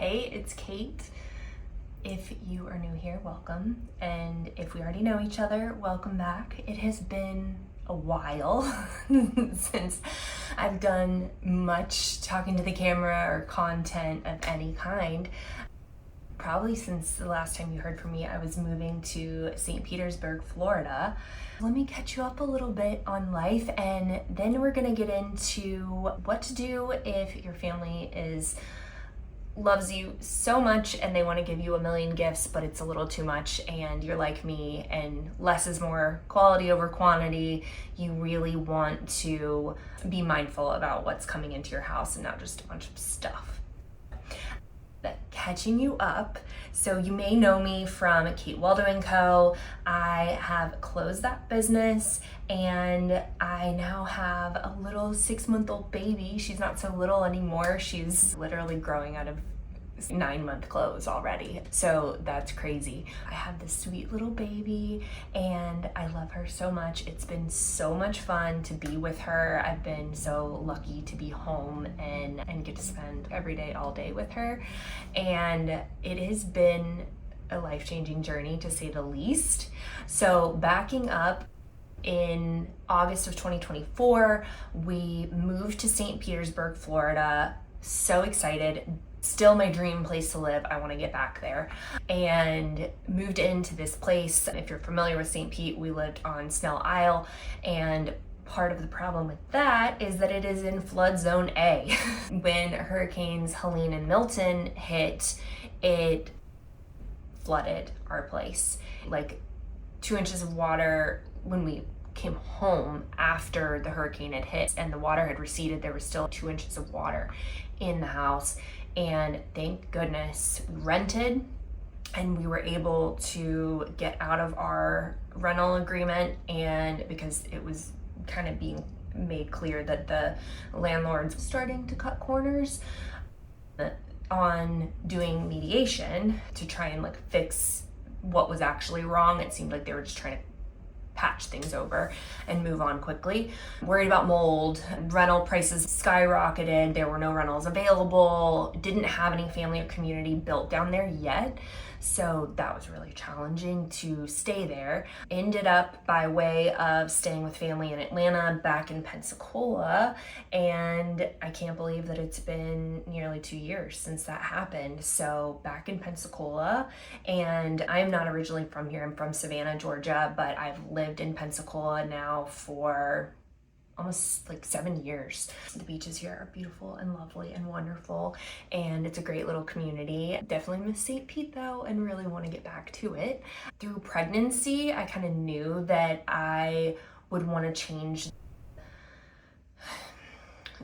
Hey, it's Kate. If you are new here, welcome. And if we already know each other, welcome back. It has been a while since I've done much talking to the camera or content of any kind. Probably since the last time you heard from me, I was moving to St. Petersburg, Florida. Let me catch you up a little bit on life, and then we're gonna get into what to do if your family loves you so much and they want to give you a million gifts, but it's a little too much and you're like me and less is more, quality over quantity. You really want to be mindful about what's coming into your house and not just a bunch of stuff. But catching you up, so you may know me from Waldo Co. I have closed that business and I now have a little 6-month-old baby. She's not so little anymore. She's literally growing out of 9-month clothes already. So that's crazy. I have this sweet little baby and I love her so much. It's been so much fun to be with her. I've been so lucky to be home and get to spend every day, all day with her. And it has been a life-changing journey to say the least. So backing up, in August of 2024, we moved to St. Petersburg, Florida. So excited. Still my dream place to live. I want to get back there. And moved into this place. If you're familiar with St. Pete, we lived on Snell Isle, and part of the problem with that is that it is in flood zone A. When hurricanes Helene and Milton hit, it flooded our place. Like 2 inches of water when we came home after the hurricane had hit and the water had receded. There was still 2 inches of water in the house, and thank goodness we rented and we were able to get out of our rental agreement, and because it was kind of being made clear that the landlords were starting to cut corners on doing mediation to try and like fix what was actually wrong. It seemed like they were just trying to patch things over and move on quickly. Worried about mold, rental prices skyrocketed, there were no rentals available, didn't have any family or community built down there yet. So that was really challenging to stay there. Ended up by way of staying with family in Atlanta, back in Pensacola, and I can't believe that it's been nearly 2 years since that happened. So back in Pensacola, and I'm not originally from here, I'm from Savannah, Georgia, but I've lived in Pensacola now for almost like 7 years. The beaches here are beautiful and lovely and wonderful, and it's a great little community. Definitely miss St. Pete though, and really want to get back to it. Through pregnancy, I kind of knew that I would want to change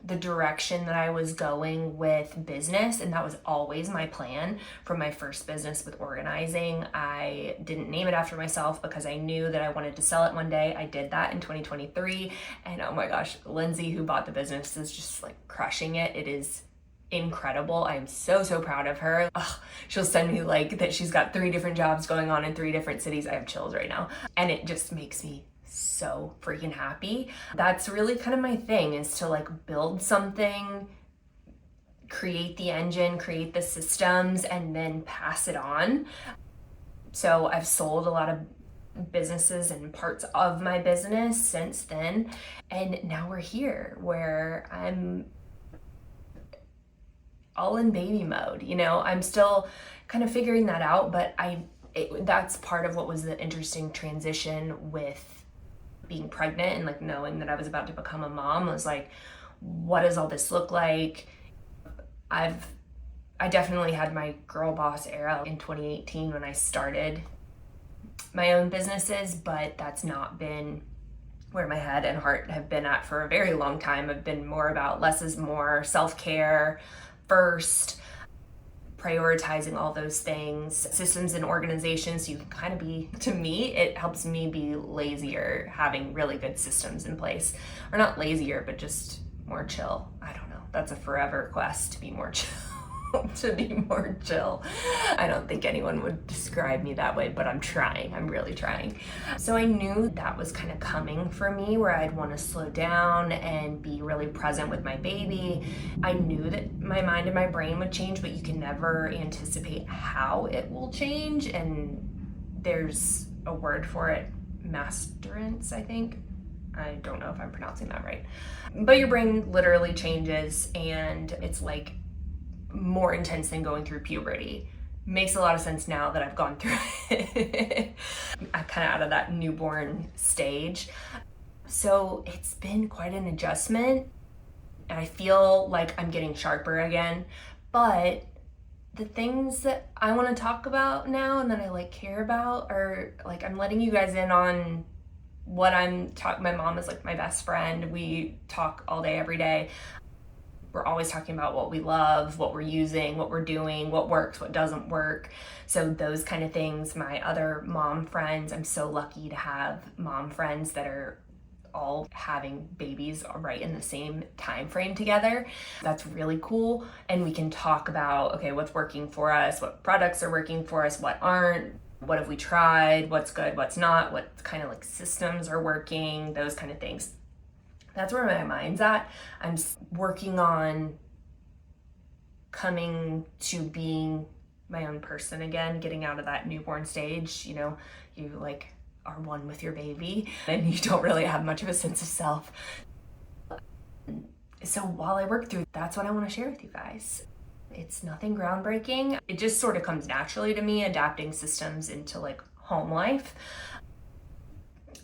the direction that I was going with business, and that was always my plan from my first business with organizing. I didn't name it after myself because I knew that I wanted to sell it one day. I did that in 2023, and oh my gosh, Lindsay, who bought the business, is just like crushing it. It is incredible. I am so proud of her. Ugh, she'll send me like that she's got 3 different jobs going on in 3 different cities. I have chills right now, and it just makes me so freaking happy. That's really kind of my thing, is to like build something, create the engine, create the systems, and then pass it on. So I've sold a lot of businesses and parts of my business since then, and now we're here where I'm all in baby mode. You know, I'm still kind of figuring that out, but that's part of what was the interesting transition with being pregnant and like knowing that I was about to become a mom. Was like, what does all this look like? I definitely had my girl boss era in 2018 when I started my own businesses, but that's not been where my head and heart have been at for a very long time. I've been more about less is more, self-care first, prioritizing all those things, systems and organizations. You can kind of be, to me, it helps me be lazier having really good systems in place. Or not lazier, but just more chill. I don't know. That's a forever quest, to be more chill. to be more chill. I don't think anyone would describe me that way, but I'm trying. I'm really trying. So I knew that was kind of coming for me, where I'd want to slow down and be really present with my baby. I knew that my mind and my brain would change, but you can never anticipate how it will change. And there's a word for it, masterance, I think. I don't know if I'm pronouncing that right. But your brain literally changes, and it's like more intense than going through puberty. Makes a lot of sense now that I've gone through it. I'm kind of out of that newborn stage. So it's been quite an adjustment. And I feel like I'm getting sharper again. But the things that I want to talk about now and that I like care about are like, I'm letting you guys in on what I'm talking. My mom is like my best friend. We talk all day, every day. We're always talking about what we love, what we're using, what we're doing, what works, what doesn't work. So those kind of things. My other mom friends, I'm so lucky to have mom friends that are all having babies right in the same time frame together. That's really cool. And we can talk about, okay, what's working for us, what products are working for us, what aren't, what have we tried, what's good, what's not, what kind of like systems are working, those kind of things. That's where my mind's at. I'm working on coming to being my own person again, getting out of that newborn stage. You know, you like are one with your baby and you don't really have much of a sense of self. So while I work through, that's what I want to share with you guys. It's nothing groundbreaking. It just sort of comes naturally to me, adapting systems into like home life.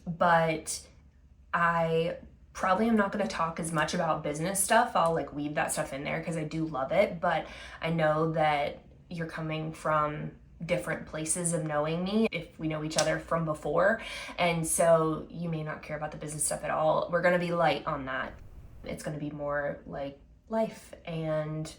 But I probably am not going to talk as much about business stuff. I'll like weave that stuff in there because I do love it. But I know that you're coming from different places of knowing me if we know each other from before. And so you may not care about the business stuff at all. We're going to be light on that. It's going to be more like life and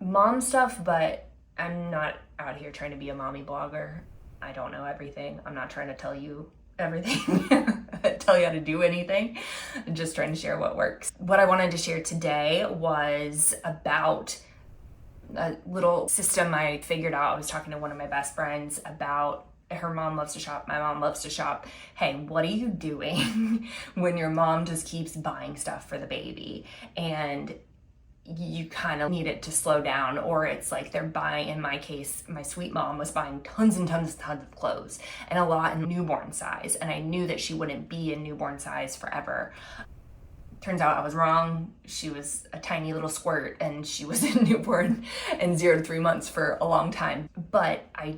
mom stuff, but I'm not out here trying to be a mommy blogger. I don't know everything. I'm not trying to tell you everything, tell you how to do anything. I'm just trying to share what works. What I wanted to share today was about a little system I figured out. I was talking to one of my best friends about her mom loves to shop, my mom loves to shop. Hey, what are you doing when your mom just keeps buying stuff for the baby and you kind of need it to slow down? Or it's like they're buying, in my case, my sweet mom was buying tons and tons and tons of clothes and a lot in newborn size. And I knew that she wouldn't be in newborn size forever. Turns out I was wrong. She was a tiny little squirt and she was in newborn and 0 to 3 months for a long time. But I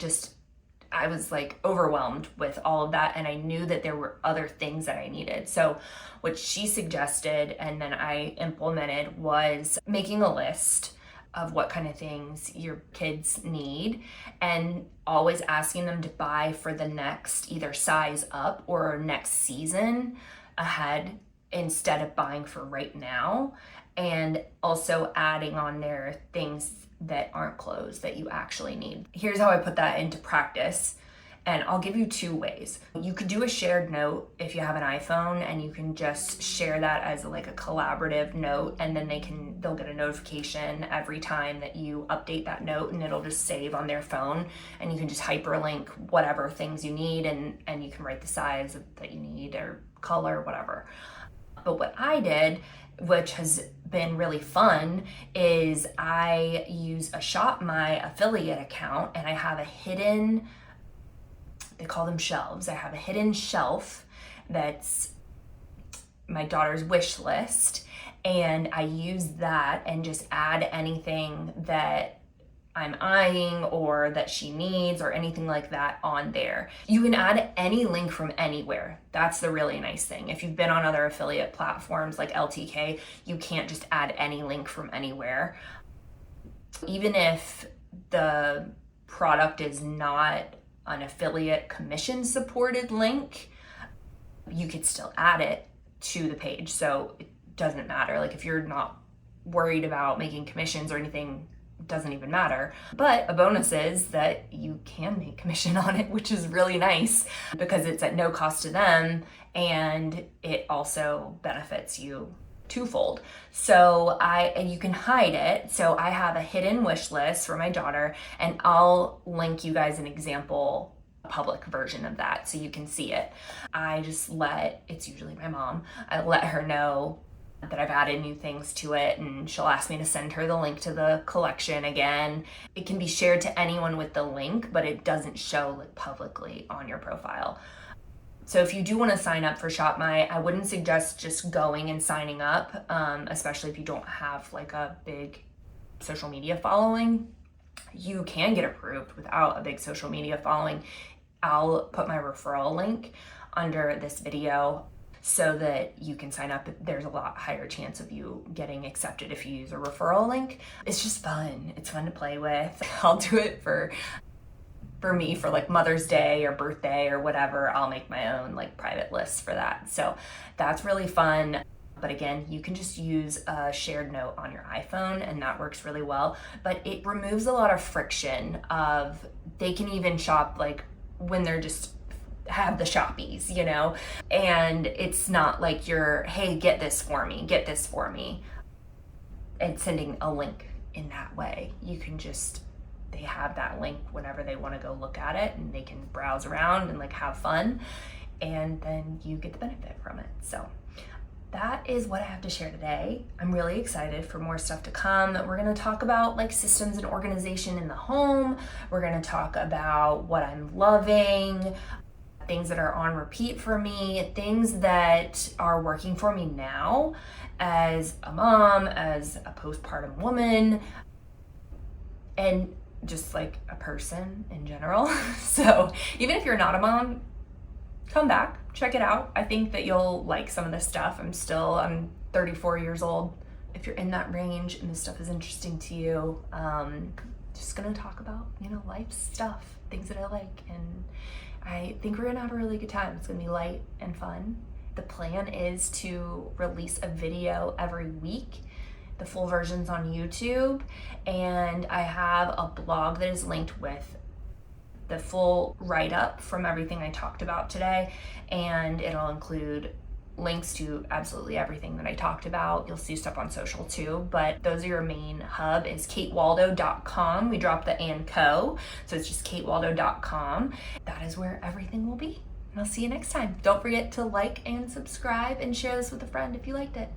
was like overwhelmed with all of that, and I knew that there were other things that I needed. So what she suggested and then I implemented was making a list of what kind of things your kids need and always asking them to buy for the next either size up or next season ahead instead of buying for right now, and also adding on there things that aren't clothes that you actually need. Here's how I put that into practice, and I'll give you 2 ways. You could do a shared note if you have an iPhone, and you can just share that as like a collaborative note, and then they'll get a notification every time that you update that note, and it'll just save on their phone, and you can just hyperlink whatever things you need, and you can write the size that you need or color, whatever. But what I did, which has been really fun, is I use a ShopMy affiliate account, and I have a hidden, they call them shelves. I have a hidden shelf that's my daughter's Wishlist, and I use that and just add anything that I'm eyeing or that she needs or anything like that on there. You can add any link from anywhere. That's the really nice thing. If you've been on other affiliate platforms like LTK, you can't just add any link from anywhere. Even if the product is not an affiliate commission supported link, you could still add it to the page. So it doesn't matter. Like if you're not worried about making commissions or anything, doesn't even matter. But a bonus is that you can make commission on it, which is really nice because it's at no cost to them and it also benefits you twofold. So and you can hide it. So I have a hidden wish list for my daughter, and I'll link you guys an example, a public version of that so you can see it. I just it's usually my mom, I let her know that I've added new things to it, and she'll ask me to send her the link to the collection again. It can be shared to anyone with the link, but it doesn't show like publicly on your profile. So if you do want to sign up for ShopMy, I wouldn't suggest just going and signing up, especially if you don't have like a big social media following. You can get approved without a big social media following. I'll put my referral link under this video so that you can sign up. There's a lot higher chance of you getting accepted if you use a referral link. It's just fun. It's fun to play with. I'll do it for me for like Mother's Day or birthday or whatever. I'll make my own like private lists for that. So that's really fun. But again, you can just use a shared note on your iPhone, and that works really well. But it removes a lot of friction of, they can even shop like when they're just have the shoppies, you know, and it's not like you're, hey, get this for me, and sending a link in that way. You can just, they have that link whenever they want to go look at it, and they can browse around and like have fun, and then you get the benefit from it. So that is what I have to share today. I'm really excited for more stuff to come. We're going to talk about like systems and organization in the home. We're going to talk about what I'm loving, things that are on repeat for me, things that are working for me now as a mom, as a postpartum woman, and just like a person in general. So even if you're not a mom, come back, check it out. I think that you'll like some of this stuff. I'm 34 years old. If you're in that range and this stuff is interesting to you, just gonna talk about, you know, life stuff, things that I like, and I think we're gonna have a really good time. It's gonna be light and fun. The plan is to release a video every week. The full version's on YouTube, and I have a blog that is linked with the full write-up from everything I talked about today, and it'll include links to absolutely everything that I talked about. You'll see stuff on social too, but those are your main hub is katewaldo.com. We dropped the & co, so it's just katewaldo.com. That is where everything will be, and I'll see you next time. Don't forget to like and subscribe and share this with a friend if you liked it.